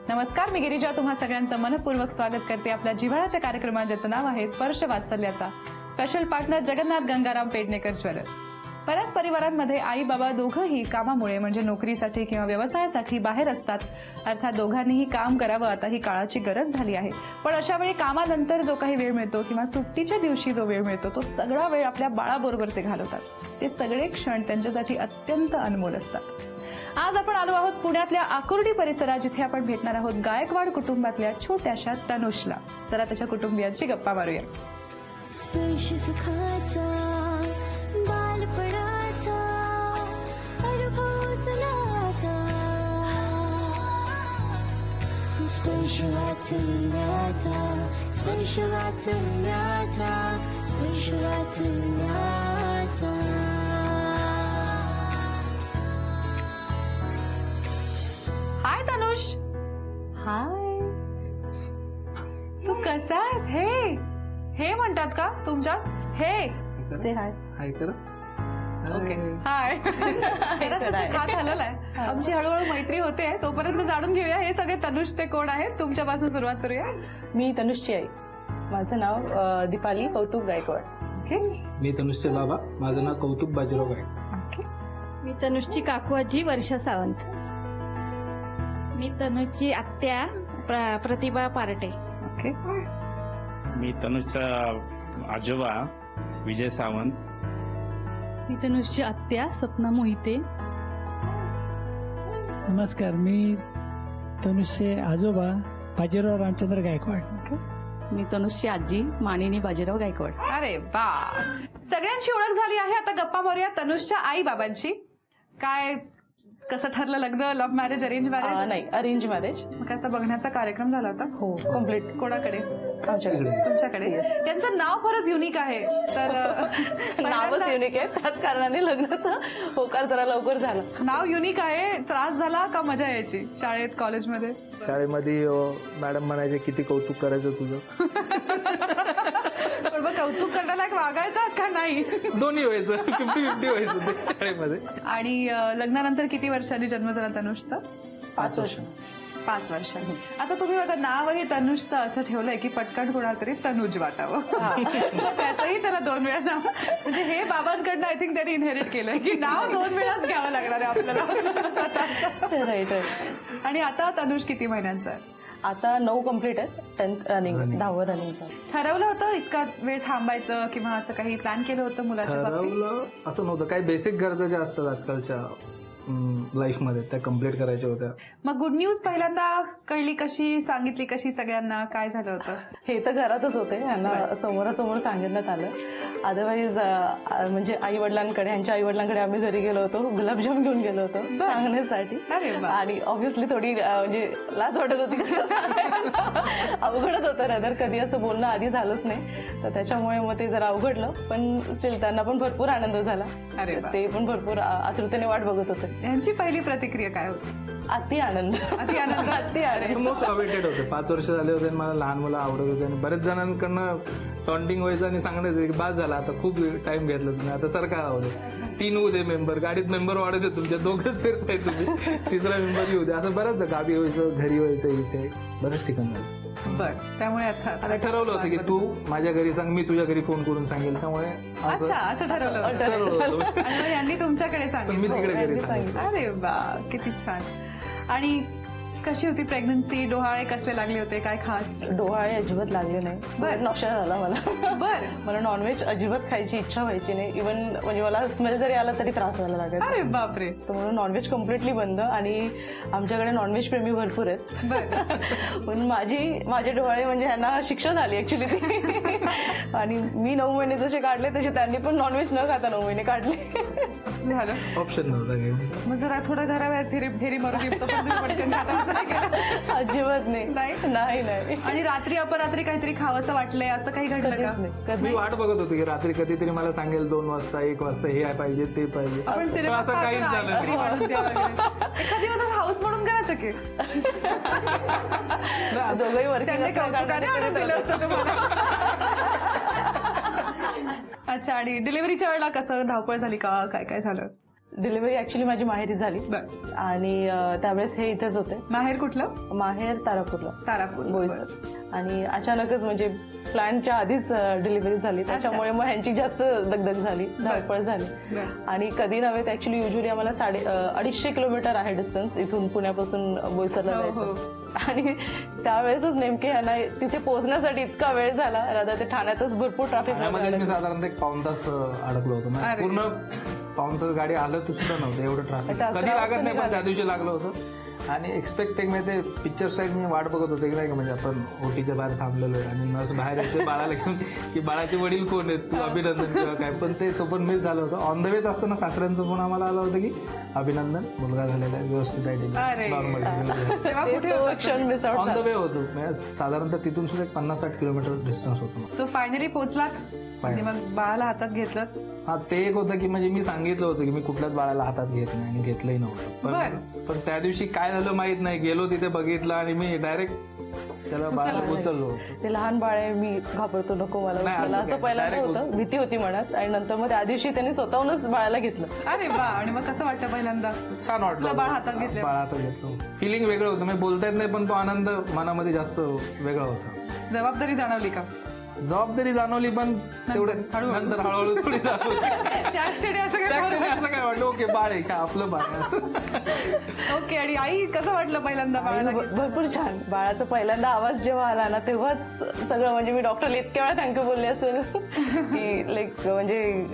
नमस्कार, मी गिरिजा तुम्हा सगळ्यांचं मनपूर्वक स्वागत करते आपल्या जिव्हाळ्याच्या कार्यक्रमात, ज्याचं नाव आहे स्पर्श वात्सल्याचा. Special partner Jagannath Gangaram Pednekar jewellers. बऱ्याच परिवारांमध्ये आई बाबा दोघंही कामामुळे म्हणजे नोकरीसाठी किंवा व्यवसायासाठी बाहेर असतात. अर्थात दोघांनीही काम करावं, आता ही काळाची गरज झाली आहे. पण अशा वेळी कामानंतर जो काही वेळ मिळतो किंवा सुट्टीच्या दिवशी जो वेळ मिळतो तो सगळा वेळ आपल्या बाळाबरोबर ते घालवतात. ते सगळे क्षण त्यांच्यासाठी अत्यंत अनमोल असतात. आज आपण आलो आहोत पुण्यातल्या आकुर्डी परिसरात, जिथे आपण भेटणार आहोत गायकवाड कुटुंबातल्या छोट्याशा तनुषला. जरा त्याच्या कुटुंबियांची गप्पा मारूया. स्पर्श सुखाचा बालपणाचा अनुभव चलाता, स्पर्श वाचल्याचा, स्पर्श वाचल्याचा, स्पर्श वाचल्याचा. हाय तनुष. हाय, तू कसा आहेस? हे म्हणतात का तुमच्या? हे से हाय. हाय करा. ओके, हाय. हात हलवलाय. आमची हळूहळू मैत्री होते. तोपर्यंत जाणून घेऊया हे सगळे तनुषचे कोण आहेत. तुमच्यापासून सुरुवात करूया. मी तनुषची आई. माझं नाव दीपाली कौतुक गायकवाड. ओके. मी तनुषचे बाबा. माझं नाव कौतुक बाजीराव गायकवाड. ओके. मी तनुषची काकू आजी वर्षा सावंत. मी तनुषची आत्या प्रतिभा पार्टे. ओके. मी तनुषचा आजोबा विजय सावंत. मी तनुषची आत्या सपना मोहिते. नमस्कार, मी तनुषचे आजोबा बाजीराव रामचंद्र गायकवाड. मी तनुषची आजी मानिनी बाजीराव गायकवाड. अरे वा, सगळ्यांची ओळख झाली आहे. आता गप्पा मारूया तनुषच्या आई बाबांची. काय, कसं ठरलं लग्न? Love marriage, arrange marriage? नाही, अरेंज मॅरेज. मग कसा बघण्याचा कार्यक्रम झाला होता? हो, कम्प्लीट. कोणाकडे? आमच्याकडे. तुमच्याकडे. त्यांचं नाव फारच युनिक आहे. तर नावच युनिक आहे, त्याच कारणाने लग्नाचा होकार जरा लवकर झाला. नाव युनिक आहे. त्रास झाला का मजा यायची शाळेत, कॉलेजमध्ये? शाळेमध्ये मॅडम म्हणायचे किती कौतुक करायचं तुझं. पण मग कौतुक करण्याला वागायचा का नाही? दोन्ही व्हायचं, 50-50 व्हायचं ते शाळेमध्ये. आणि लग्नानंतर किती वर्षांनी जन्म झाला तनुषचा? 5 वर्ष. 5 वर्षांनी. आता तुम्ही बघा, नावही तनुषचं असं ठेवलंय की पटकन कोणाला तरी तनुज वाटावं. त्याचंही त्याला 2 वेळा नाव, म्हणजे हे बाबांकडनं आय थिंक त्यांनी इनहेरिट केलंय की नाव 2 वेळाच घ्यावं लागणार आहे आपल्याला. राईट. आणि आता तनुष किती महिन्यांचा आहे? आता 9 कम्प्लीट आहे. 10th running, 10th रनिंगचा. ठरवलं होतं इतका वेळ थांबायचं किंवा असं काही प्लॅन केलं होतं मुलाच्या बाबतीत? ठरवलं असं नव्हतं. काही बेसिक गरजा ज्या असतात आजकालच्या लाईफमध्ये त्या कम्प्लीट करायच्या होत्या. मग गुड न्यूज पहिल्यांदा कळली कशी, सांगितली कशी सगळ्यांना? काय झालं होतं? हे तर घरातच होते, यांना समोरासमोर सांगण्यात आलं. अदरवाईज म्हणजे आई वडिलांकडे, यांच्या आई वडिलांकडे आम्ही घरी गेलो होतो, गुलाबजाम घेऊन गेलो होतो सांगण्यासाठी. आणि ऑब्व्हियसली थोडी म्हणजे लाज वाटत होती, अवघडत होतं. रदर कधी असं बोलणं आधी झालंच नाही, तर त्याच्यामुळे मग ते जरा अवघडलं. पण स्टील त्यांना पण भरपूर आनंद झाला. ते पण भरपूर आतुरतेने वाट बघत होते. यांची पहिली प्रतिक्रिया काय होती? अति आनंद. अति आनंद. अति आनंद. मोस्ट अवेटेड होते. 5 वर्ष झाले होते आणि मला लहान मुलं आवडत होते आणि बरेच जणांकडनं टॉन्टिंग व्हायचं आणि सांगण्याचं की बास झाला, आता खूप टाइम घेतला तुम्ही, आता सरकार आवडे. 3 होऊ दे मेंबर, गाडीत मेंबर वाढत होते तुमच्या, 2च फिरताय तुम्ही, 3रा मेंबर येऊ दे. असं बरंच गावी व्हायचं, घरी व्हायचं, इथे बरेच ठिकाण व्हायचं. बरं, त्यामुळे आता ठरवलं होतं की तू माझ्या घरी सांग, मी तुझ्या घरी फोन करून सांगेल. त्यामुळे असं ठरवलं होतं. आणि यांनी तुमच्याकडे मी सांगितलं? तिकडे घरी सांगितलं. अरे वा, किती छान. आणि कशी होती प्रेग्नन्सी? डोहाळे कसे लागले होते? काय खास? डोहाळे अजिबात लागले नाही. बरं. नॉशा झाला मला. बरं. मला नॉनव्हेज अजिबात खायची इच्छा व्हायची नाही. इव्हन म्हणजे मला स्मेल जरी आला तरी त्रास व्हायला लागायचा. अरे बापरे. तर म्हणून नॉनव्हेज कम्प्लिटली बंद. आणि आमच्याकडे नॉनव्हेज प्रेमी भरपूर आहेत. पण माझे डोहाळे म्हणजे ह्यांना शिक्षा झाली ऍक्च्युली ती. आणि मी 9 महिने जसे काढले तसे त्यांनी पण नॉनव्हेज न खाता 9 महिने काढले. झालं. ऑप्शन नव्हता काही. मग जरा थोडं घराबाहेर फेरी मारून येतो. अजिबात नाही. आणि रात्री अपरात्री काहीतरी खावंसं वाटलंय, असं काही घडलं का? मी वाट बघत होती की रात्री कधीतरी मला सांगेल 2 वाजता 1 वाजता हे पाहिजे ते पाहिजे. पण असं काहीच झालं नाही. एखाद्या दिवसात हाऊस म्हणून करायचं की दोघंही वर्किंग त्यांनी कौतुकाने आणून दिलं असतं तुम्हाला. अच्छा. आणि डिलिव्हरीच्या वेळेला कसं धावपळ झाली का? काय काय झालं? डिलिव्हरी ऍक्च्युली माझी माहेरी झाली बर. आणि त्यावेळेस हे इथेच होते. माहेर कुठलं? माहेर तारापूरला, तारापूर. बोईसर. आणि अचानकच म्हणजे प्लॅनच्या आधीच डिलिव्हरी झाली, त्याच्यामुळे मग ह्यांची जास्त दगदग झाली, धावपळ झाली. बर. आणि कधी नव्हे ऍक्च्युली युजली आम्हाला 250 किलोमीटर आहे डिस्टन्स इथून पुण्यापासून बोईसरला हो, जायचं. आणि त्यावेळेसच नेमके ह्यांना तिथे पोहोचण्यासाठी इतका वेळ झाला, राधा ते ठाण्यातच भरपूर ट्रॅफिक. ठाण्यामध्ये मी साधारणतः 1 पाऊण तास अडकलो होतो. म्हणजे पूर्ण पाऊण तास गाडी हलत सुद्धा नव्हतं, एवढं ट्रॅफिक कधी लागत नाही, पण त्या दिवशी लागलं होतं. आणि एक्सपेक्टिंग म्हणजे पिक्चर स्टाईल मी वाट बघत होते की नाही का, म्हणजे आपण ओटीच्या बाहेर थांबलेलो आहे आणि नर्स बाहेर येते बाळाला घेऊन की बाळाचे वडील कोण आहेत, तू अभिनंदन किंवा काय. पण तो पण मिस झालं होतं. ऑन द वेच असताना सासऱ्यांचा फोन आम्हाला आला होता की अभिनंदन, मुलगा झालेला आहे, व्यवस्थित आहे, नॉर्मल. तेव्हा कुठे तो क्षण miss out on the way होतो. म्हणजे साधारणतः तिथून सुद्धा 50-60 किलोमीटर डिस्टन्स होतो. सो फायनली पोहोचलात आणि मग बाळाला हातात घेतलं. हा, ते एक होतं की म्हणजे मी सांगितलं होतं की मी कुठल्याच बाळाला हातात घेत नाही आणि घेतलंही नव्हतं. पण त्या दिवशी काय झालं माहित नाही, गेलो तिथे बघितलं आणि मी डायरेक्ट त्याला बाळाला उचललो. ते लहान बाळ आहे, मी घाबरतो, नको मला नाही, उचलायला, असं असं पहिल्यांदा direct होतं, भीती होती मनात. आणि नंतर मग त्या दिवशी त्यांनी स्वतःहूनच बाळाला घेतलं. अरे वा. आणि मग कसं वाटतं पहिल्यांदा? छान वाटलं. आपलं बाळ हातात घेतलं. बाळ हातात घेतलं, फिलिंग वेगळं होतं. म्हणजे बोलता येत नाही, पण तो आनंद मनामध्ये जास्त वेगळा होता. जबाबदारी जाणवली का? जबाबदारी जाणवली, पण तेवढं नंतर हळूहळू थोडी जाणवली. त्या क्षणी असं त्या क्षणी असं काय वाटलं, ओके बाळ आहे का, आपलं बाळ आहे असं. ओके. आणि आई कसं वाटलं पहिल्यांदा बाळाला? भरपूर छान. बाळाचा पहिल्यांदा आवाज जेव्हा आला ना, तेव्हाच सगळं, म्हणजे मी डॉक्टरला इतक्या वेळा थँक्यू बोलले असेल की लाईक म्हणजे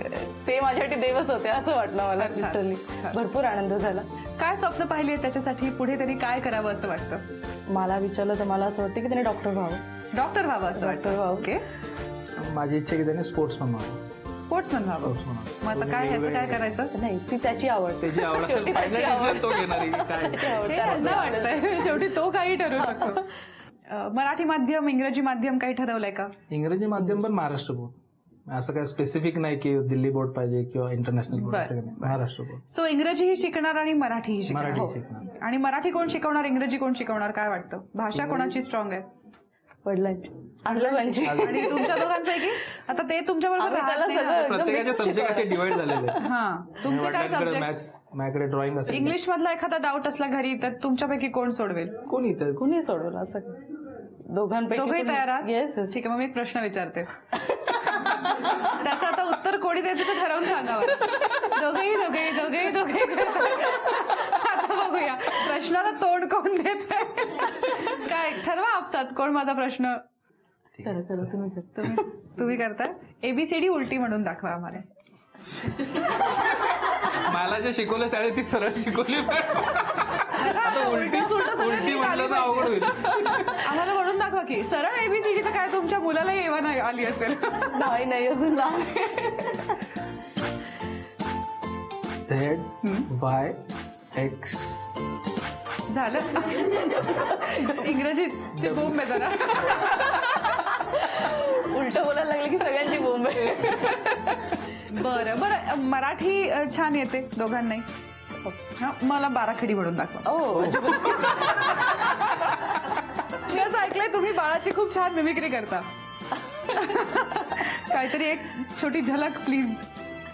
ते माझ्यासाठी देवच होते असं वाटलं मला. लिटरली भरपूर आनंद झाला. काय स्वप्न पाहिले त्याच्यासाठी? पुढे तरी काय करावं असं वाटतं? मला विचारलं तर मला असं वाटतं की त्याने डॉक्टर व्हावं. डॉक्टर व्हावं असं वाटतं. व्हावं. ओके. माझी इच्छा की त्याने स्पोर्ट्समन व्हावं. स्पोर्ट्समन व्हावं. मग आता काय ह्याचं काय करायचं? नाही, ती त्याची आवड. त्याची आवड असेल, शेवटी त्याची फायनली आवड. तो घेणार आहे की काय. हे त्यांना वाटतंय. शेवटी तो काही ठरवू शकतो. मराठी माध्यम, इंग्रजी माध्यम काही ठरवलंय का? इंग्रजी माध्यम पण महाराष्ट्र बोर्ड. असं काय स्पेसिफिक नाही की दिल्ली बोर्ड पाहिजे किंवा इंटरनॅशनल बोर्ड, असं काही नाही. महाराष्ट्र बोर्ड. सो इंग्रजीही शिकणार आणि मराठीही शिकणार. मराठी शिकणार. आणि मराठी कोण शिकवणार, इंग्रजी कोण शिकवणार, काय वाटतं? भाषा कोणाची स्ट्रॉंग आहे? वडिलांची, आजोबांची. आणि तुमच्या दोघांपैकी आता ते तुमच्या बरोबर आम्ही त्याला राहत नाही सगळं ना? एकदम प्रत्येकाचे mix सब्जेक्ट असे डिवाइड झालेले आहेत. हा. तुमचे काय वडिलांकडे सब्जेक्ट? मॅथ्स, माझ्याकडे ड्रॉइंग असेल. इंग्लिश मधला एखादा डाऊट असला घरी तर तुमच्यापैकी कोण सोडवेल? कोणी तर कुणी सोडवलं असं? दोघांपैकी दोघंही तयार आहात? येस. ठीक आहे. मग मी एक प्रश्न विचारते. त्याचं आता उत्तर कोणी द्यायचं ते ठरवून सांगावं. दोघेही दोघेही दोघेही दोघेही. आता बघूया प्रश्नाला तोंड कोण देत आहे. काय ठरवा आपसात, कोण माझा प्रश्न? तुम्ही करताय. एबीसीडी उलटी म्हणून दाखवा आम्हाला. मला जे शिकवलं शाळेत ती सरळ शिकवली. आता उलटी म्हटलं तर अवघड होईल. आम्हाला म्हणून दाखवा की सरळ एबीसीडी. तर काय तुमच्या मुलाला येवा नाही आली असेल? नाही अजून ZYX. झालं. इंग्रजीची बोंब आहे जरा. उलट बोलायला लागलं की सगळ्यांची बोंब आहे. बरं बरं. मराठी छान येते दोघांनाही. मला बाराखडी म्हणून दाखवा. मी असं ऐकलंय तुम्ही बाळाची खूप छान मिमिक्री करता. काहीतरी एक छोटी झलक प्लीज.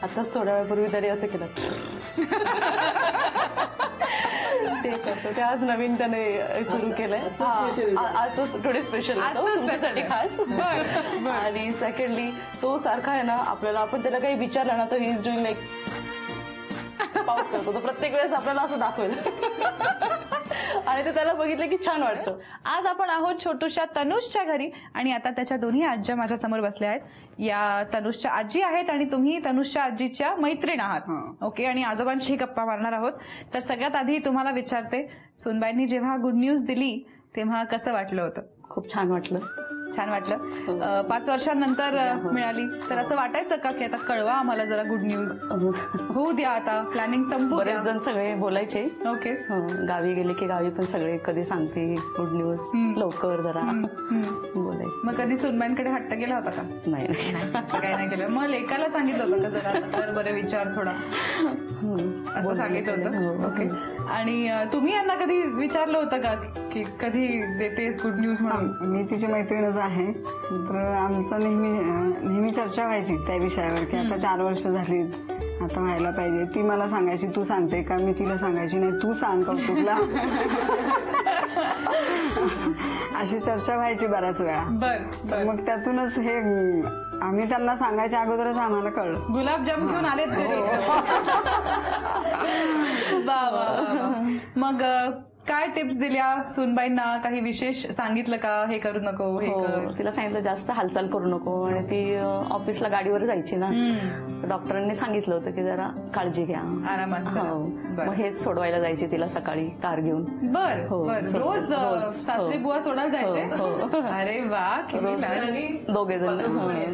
आताच थोड्या वेळापूर्वी तरी असं केलं. ते करतो ते आज नवीन त्याने सुरू केलंय. आज थोडे स्पेशल तुमच्यासाठी खास. आणि सेकंडली तो सारखा आहे ना, आपल्याला आपण त्याला काही विचारलं ना तर ही इज डुईंग लाईक पाऊस करतो तो प्रत्येक वेळेस आपल्याला असं दाखवेल. आणि ते त्याला बघितलं की छान वाटतं. आज आपण आहोत छोटूशा तनुषच्या घरी आणि आता त्याच्या दोन्ही आज्या माझ्या समोर बसल्या आहेत. या तनुषच्या आजी आहेत आणि तुम्ही तनुषच्या आजीच्या मैत्रीण आहात. ओके. आणि आजोबांशी गप्पा मारणार आहोत. तर सगळ्यात आधी तुम्हाला विचारते, सुनबाईंनी जेव्हा गुड न्यूज दिली तेव्हा कसं वाटलं होतं? खूप छान वाटलं. छान वाटलं. 5 वर्षांनंतर मिळाली तर असं वाटायचं का की आता कळवा आम्हाला जरा गुड न्यूज, होऊ द्या आता, प्लॅनिंग संपू द्या? बरेच जण सगळे बोलायचे. ओके. गावी गेले की गावी पण सगळे कधी सांगते गुड न्यूज लवकर जरा बोलायचे. मग कधी सुनबाईंकडे हट्ट केला होता का? नाही असं काही नाही केलं. मग लेकाला सांगितलं होतं का जरा तर बरं विचार थोडा, असं सांगितलं होतं? ओके. आणि तुम्ही यांना कधी विचारलं होतं का की कधी देतेस गुड न्यूज म्हणून? मी तिची मैत्रीणच आहे. तर आमचं नेहमी चर्चा व्हायची त्या विषयावर की आता 4 वर्ष झाली आता व्हायला पाहिजे. ती मला सांगायची तू सांगते का, मी तिला सांगायची नाही तू सांग कौतुकला. अशी चर्चा व्हायची बऱ्याच वेळा. बर मग त्यातूनच हे आम्ही त्यांना सांगायच्या अगोदरच आम्हाला कळलं. गुलाबजाम घेऊन आलेच घरी. वा वा वा. मग काय टिप्स दिल्या सुनबाईंना? काही विशेष सांगितलं का, हे करू नको हे हो, कर? तिला सांगितलं जास्त हालचाल करू नको. आणि ती ऑफिसला गाडीवर जायची ना, डॉक्टरांनी सांगितलं होतं की जरा काळजी घ्या, आरामात करा. हो. बरं. मग हेच सोडवायला जायची तिला सकाळी कार घेऊन. बर हो, बर. सोड- रोज रोज. सासरी हो. बुवा सोडायला जायचे? हो, हो. अरे वा, किती रोज छान. दोघे जण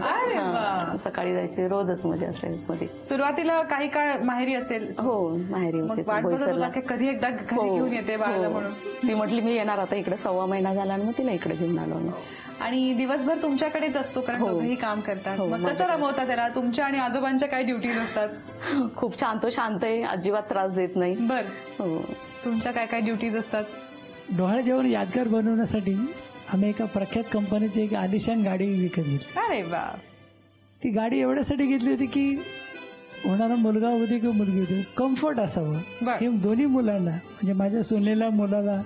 अरे वा. सकाळी जायचे, रोजच मजा असेल मध्ये. सुरुवातीला काही काळ माहेरी असेल, हो, माहेरी मग होते वाट बघत बोईसरला. होता की कधी एकदा घरी घेऊन येते बाळाला म्हणून. ती म्हटली मी येणार आता इकडे, 1.25 महिना झाला आणि मग तिला इकडे घेऊन आलो मी. आणि दिवसभर तुमच्याकडेच असतो कारण हो. दोघेही काम करतात. हो, मग कसं माझ्याकडे. रमवता त्याला? तुमच्या आणि आजोबांच्या काय ड्युटीज असतात? खूप शांत शांत आहे, अजिबात त्रास देत नाही. बर, हो. तुमच्या काय काय ड्युटीज असतात? डोहाळे जेवण यादगार बनवण्यासाठी आम्ही एका प्रख्यात कंपनीची एक आलिशान गाडी विकत घेतली. अरे वा. ती गाडी एवढ्यासाठी घेतली होती की होणारा मुलगा होती किंवा मुलगी होती, कम्फर्ट असावं. बर. हे दोन्ही मुलांना, म्हणजे माझ्या सुनेला मुलाला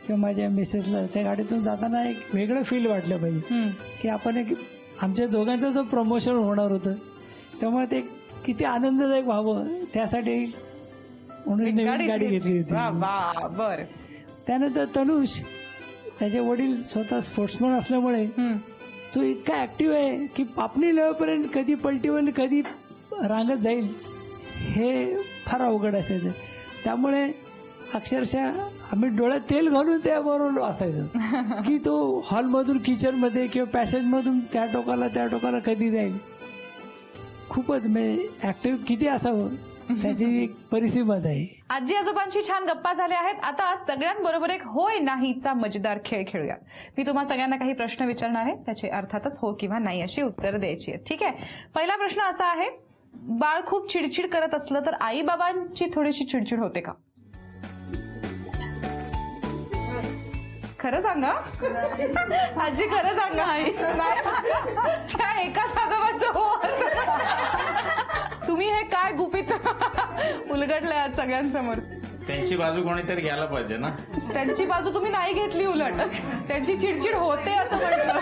किंवा माझ्या मिसेसला त्या गाडीतून जाताना एक वेगळं फील वाटलं पाहिजे की आपण एक आमच्या दोघांचं जो प्रमोशन होणार होतं, त्यामुळे ते किती आनंददायक व्हावं त्यासाठी म्हणून नवीन गाडी घेतली होती. वा वा. बर. त्यानंतर तनुष, त्याचे वडील स्वतः स्पोर्ट्समन असल्यामुळे तो इतका ऍक्टिव्ह आहे की पापणी लेवलपर्यंत कधी पलटीवर कधी रांगत जाईल हे फार अवघड असायचं. त्यामुळे अक्षरशः आम्ही डोळ्यात तेल घालून त्याबरोबर असायचो की तो हॉलमधून किचनमध्ये किंवा पॅसेजमधून त्या टोकाला कधी जाईल. खूपच म्हणजे ऍक्टिव्ह किती असावं त्याची एक परिसीमाच आहे. आजी आजोबांची छान गप्पा झाल्या आहेत. आता सगळ्यांबरोबर एक होय नाहीचा मजेदार खेळ खेळूया. मी तुम्हा सगळ्यांना काही प्रश्न विचारणार आहे, त्याचे अर्थातच हो किंवा नाही अशी उत्तरं द्यायची आहेत. ठीक आहे. पहिला प्रश्न असा आहे, बाळ खूप चिडचिड करत असलं तर आई बाबांची थोडीशी चिडचिड होते का? खरं सांगा आजी, खरं सांगा. त्या एकाच आजोबांचं हो असतं. तुम्ही हे काय गुपित उलगडलंय आज सगळ्यांसमोर? त्यांची बाजू कोणीतरी घ्यायला पाहिजे ना. त्यांची बाजू तुम्ही नाही घेतली, उलट त्यांची चिडचिड होते असं म्हटलं.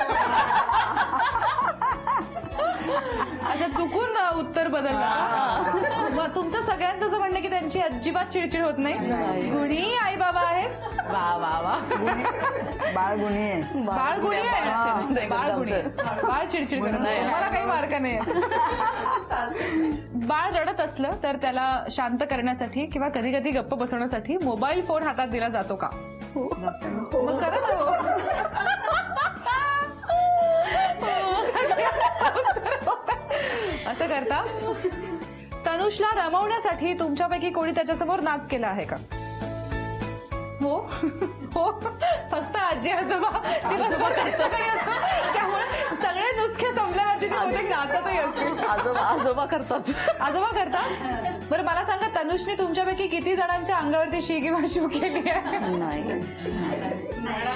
अच्छा, चुकून उत्तर बदललं. मग तुमचं सगळ्यांचं असं म्हणणं की त्यांची अजिबात चिडचिड होत नाही, गुणी आई बाबा आहेत. वा वा वा. बाळ गुणी आहे. बाळ गुणी आहे. बाळ गुणी आहे. बाळ चिडचिड करत नाही, मला काही मार्क नाही. बाळ रडत असलं तर त्याला शांत करण्यासाठी किंवा कधी कधी गप्प बसवण्यासाठी मोबाईल फोन हातात दिला जातो का? मग करा ना हो. असं करता? तनुषला रमवण्यासाठी तुमच्यापैकी कोणी त्याच्यासमोर नाच केला आहे का? हो हो. फक्त आजी आजोबा दिवसभर त्यांच्याकडे असतं, त्यामुळे सगळे नुसके संपल्यावरती ते बहुतेक नाचतही असतील. आजोबा करतात. आजोबा करता? बरं मला सांगा, तनुषने तुमच्यापैकी किती जणांच्या अंगावरती शी किंवा शिव केली आहे? नाही.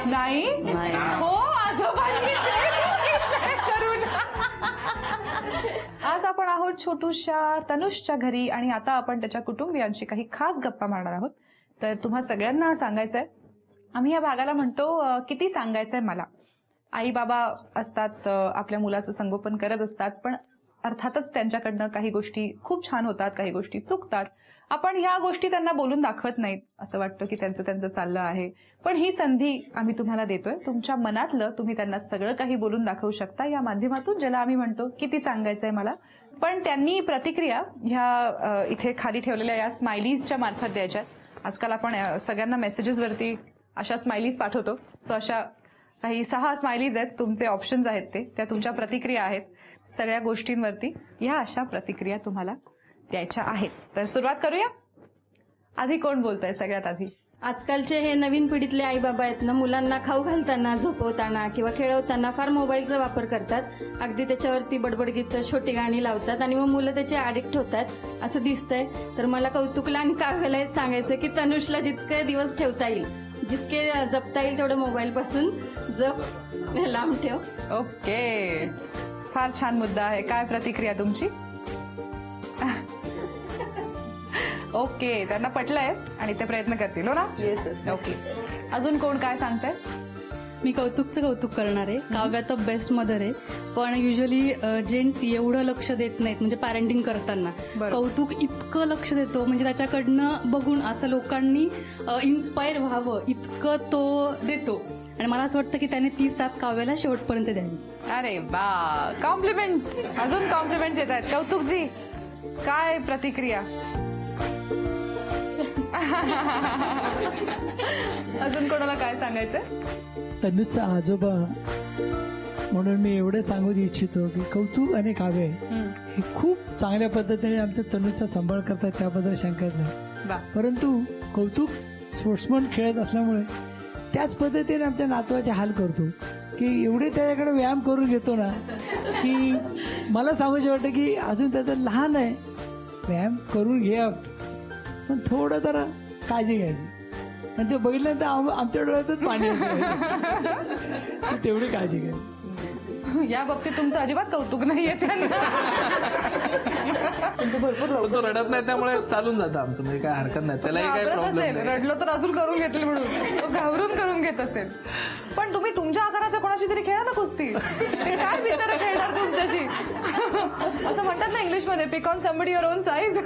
नाही. हो, आजोबांनी करून. आज आपण आहोत छोटूशा तनुषच्या घरी आणि आता आपण त्याच्या कुटुंबियांशी काही खास गप्पा मारणार आहोत. तर तुम्हा सगळ्यांना सांगायचंय, आम्ही या भागाला म्हणतो किती सांगायचंय मला. आई बाबा असतात, आपल्या मुलाचं संगोपन करत असतात, पण अर्थातच त्यांच्याकडनं काही गोष्टी खूप छान होतात, काही गोष्टी चुकतात. आपण ह्या गोष्टी त्यांना बोलून दाखवत नाहीत, असं वाटतं की त्यांचं त्यांचं चाललं आहे. पण ही संधी आम्ही तुम्हाला देतोय. तुमच्या मनातलं तुम्ही त्यांना सगळं काही बोलून दाखवू शकता या माध्यमातून, ज्याला आम्ही म्हणतो किती सांगायचंय मला. पण त्यांनी प्रतिक्रिया ह्या इथे खाली ठेवलेल्या या स्माइलीजच्या मार्फत द्यायच्यात. आजकाल आपण सगळ्यांना मेसेजेसवरती अशा स्माइलीज पाठवतो. सो अशा काही 6 स्माइलीज आहेत, तुमचे ऑप्शन्स आहेत ते, त्या तुमच्या प्रतिक्रिया आहेत सगळ्या गोष्टींवरती. या अशा प्रतिक्रिया तुम्हाला द्यायच्या आहेत. तर सुरुवात करूया. आधी कोण बोलतंय सगळ्यात आधी? आजकालचे हे नवीन पिढीतले आई बाबा आहेत ना, मुलांना खाऊ घालताना, झोपवताना किंवा खेळवताना फार मोबाईलचा वापर करतात. अगदी त्याच्यावरती बडबडगीत, छोटी गाणी लावतात आणि मग मुलं त्याचे ऍडिक्ट होतात असं दिसतंय. तर मला कौतुकला आणि काव्याला सांगायचं की तनुषला जितके दिवस ठेवता येईल, जितके जपता येईल तेवढं मोबाईल पासून लांब ठेव. ओके, फार छान मुद्दा आहे. काय प्रतिक्रिया तुमची? ओके, त्यांना पटलंय आणि ते प्रयत्न करतील हो ना. Yes yes. ओके, अजून कोण काय सांगताय? मी कौतुकचं कौतुक करणार आहे. काव्या तर बेस्ट मदर आहे, पण युजली जेंट्स एवढं लक्ष देत नाहीत. म्हणजे पॅरेंटिंग करताना बरोबर. कौतुक इतकं लक्ष देतो, म्हणजे त्याच्याकडनं बघून असं लोकांनी इन्स्पायर व्हावं इतकं तो देतो. आणि मला असं वाटतं की त्याने ती साथ काव्याला शेवटपर्यंत द्यावी. अरे वा, कॉम्प्लिमेंट्स, अजून कॉम्प्लिमेंट्स येत आहेत. कौतुकजी, काय प्रतिक्रिया? अजून कोणाला काय सांगायचं? तनुजचा आजोबा म्हणून मी एवढं सांगू इच्छितो की कौतुक आणि काव्य हे खूप चांगल्या पद्धतीने आमच्या तनुजचा सांभाळ करतात, त्याबद्दल शंकाच नाही. वा. परंतु कौतुक स्पोर्ट्समन खेळत असल्यामुळे त्याच पद्धतीने आमच्या नातवाचे हाल करतो की एवढे त्याच्याकडे व्यायाम करून घेतो ना की मला सांगूशी वाटतं की अजून त्याचं लहान आहे, व्यायाम करून घ्या, पण थोडं जरा काळजी घ्यायची. आणि ते बघितल्यानंतर आमच्या डोळ्यातच पाणी येतं. तेवढी काळजी घ्या. या बाबतीत तुमचं अजिबात कौतुक नाहीये त्यांना. तो रडत नाही त्यामुळे चालून जातं आमचं, म्हणजे काय हरकत नाही, त्यालाही काही घाबरत प्रॉब्लेम असेल, नाही. रडलं तर अजून करून घेतील म्हणून तो घाबरून करून घेत असेल. पण तुम्ही तुमच्या आकाराच्या कोणाशी तरी खेळा ना कुस्ती. ते काय बिचारा खेळणार तुमच्याशी? असं म्हणतात ना इंग्लिशमध्ये, pick on somebody your own size.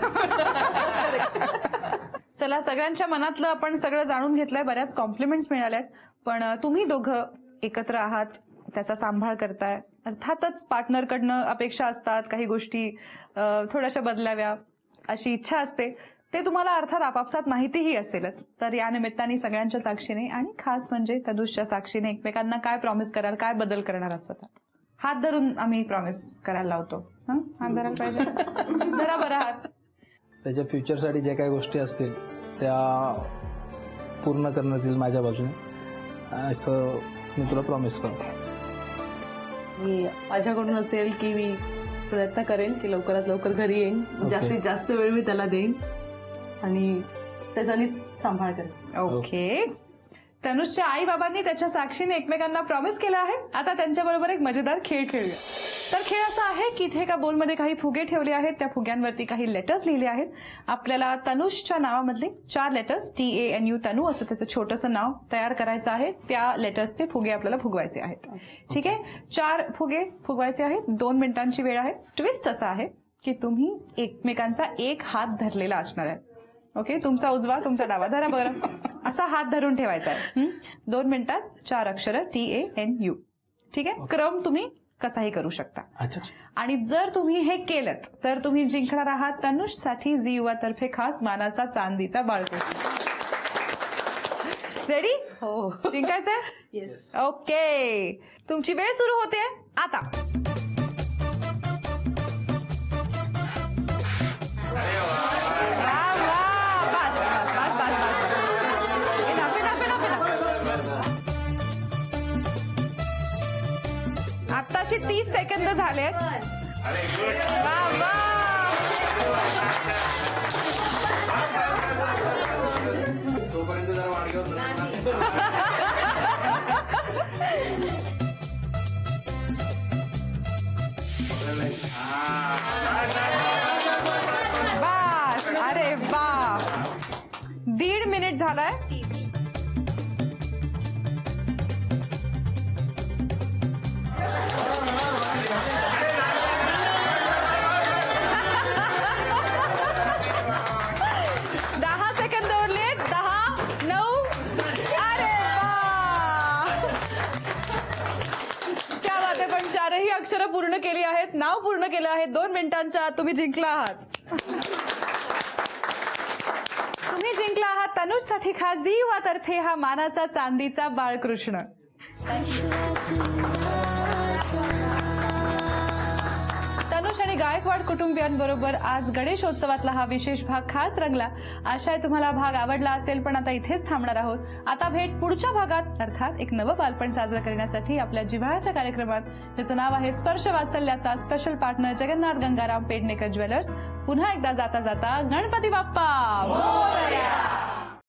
चला, सगळ्यांच्या मनातलं आपण सगळं जाणून घेतलंय, बऱ्याच कॉम्प्लिमेंट्स मिळाल्यात. पण तुम्ही दोघं एकत्र आहात, त्याचा सांभाळ करताय. अर्थातच पार्टनरकडनं अपेक्षा असतात, काही गोष्टी थोड्याशा बदलाव्या अशी इच्छा असते. ते तुम्हाला अर्थात आपापसात माहितीही असेलच. तर या निमित्ताने सगळ्यांच्या साक्षीने आणि खास म्हणजे तनुजच्या साक्षीने एकमेकांना काय प्रॉमिस कराल, काय बदल करणार आहात स्वतः? हात धरून आम्ही प्रॉमिस करायला लावतो. हात धरायला पाहिजे. धरा बरं हात. त्याच्या फ्युचरसाठी ज्या काही गोष्टी असतील त्या पूर्ण करण्यात येईल माझ्या बाजूने, असं मी तुला प्रॉमिस करतो. मी माझ्याकडून असेल की मी प्रयत्न करेन की लवकरात लवकर घरी येईन. जास्तीत जास्त वेळ मी त्याला देईन आणि त्याचा नीट सांभाळ करेन. ओके, तनुजच्या आई बाबांनी त्याच्या साक्षीने एकमेकांना प्रॉमिस केलं आहे. आता त्यांच्याबरोबर एक मजेदार खेळ खेळूया. तर खेळ असा आहे की इथे एका बोलमध्ये काही फुगे ठेवले आहेत, त्या फुग्यांवरती काही लेटर्स लिहिले आहेत. आपल्याला तनुजच्या नावामधले 4 लेटर्स, TANU, तनु असं त्याचं छोटंसं नाव तयार करायचं आहे. त्या लेटर्सचे फुगे आपल्याला फुगवायचे आहेत. ठीक आहे, 4 फुगे फुगवायचे आहेत. 2 मिनिटांची वेळ आहे. ट्विस्ट असा आहे की तुम्ही एकमेकांचा एक हात धरलेला असणार आहे. ओके, तुमचा उजवा, तुमचा डावा. धरा बरं, असा हात धरून ठेवायचा आहे. 2 मिनिटात 4 अक्षरं, TANU. ठीक आहे, क्रम तुम्ही कसाही करू शकता. अच्छा, आणि जर तुम्ही हे केलं तर तुम्ही जिंकणार आहात तनुजसाठी झी युवातर्फे खास मानाचा चांदीचा बाळकृष्ण. रेडी? हो. जिंकायचंय? येस. ओके, तुमची वेळ सुरू होते आता. आत्ताशी 30 सेकंद झालेत. वा वा. बस, अरे वा, 1.5 मिनिट झालाय. चारही अक्षरं पूर्ण केली आहेत, नाव पूर्ण केलं आहे. 2 मिनिटांच्या आत तुम्ही जिंकला आहात. तुम्ही जिंकला आहात तनुजसाठी खास झी युवातर्फे हा मानाचा चांदीचा बाळकृष्ण. तनुज आणि गायकवाड कुटुंबियांबरोबर आज गणेशोत्सवातला हा विशेष भाग खास रंगला. आशा आहे तुम्हाला भाग आवडला असेल. पण आता इथेच थांबणार आहोत. आता भेट पुढच्या भागात, अर्थात एक नवं बालपण साजरं करण्यासाठी आपल्या जिव्हाळ्याच्या कार्यक्रमात, ज्याचं नाव आहे स्पर्श वात्सल्याचा. Special partner Jagannath Gangaram Pednekar jewellers. पुन्हा एकदा जाता जाता गणपती बाप्पा मोरया.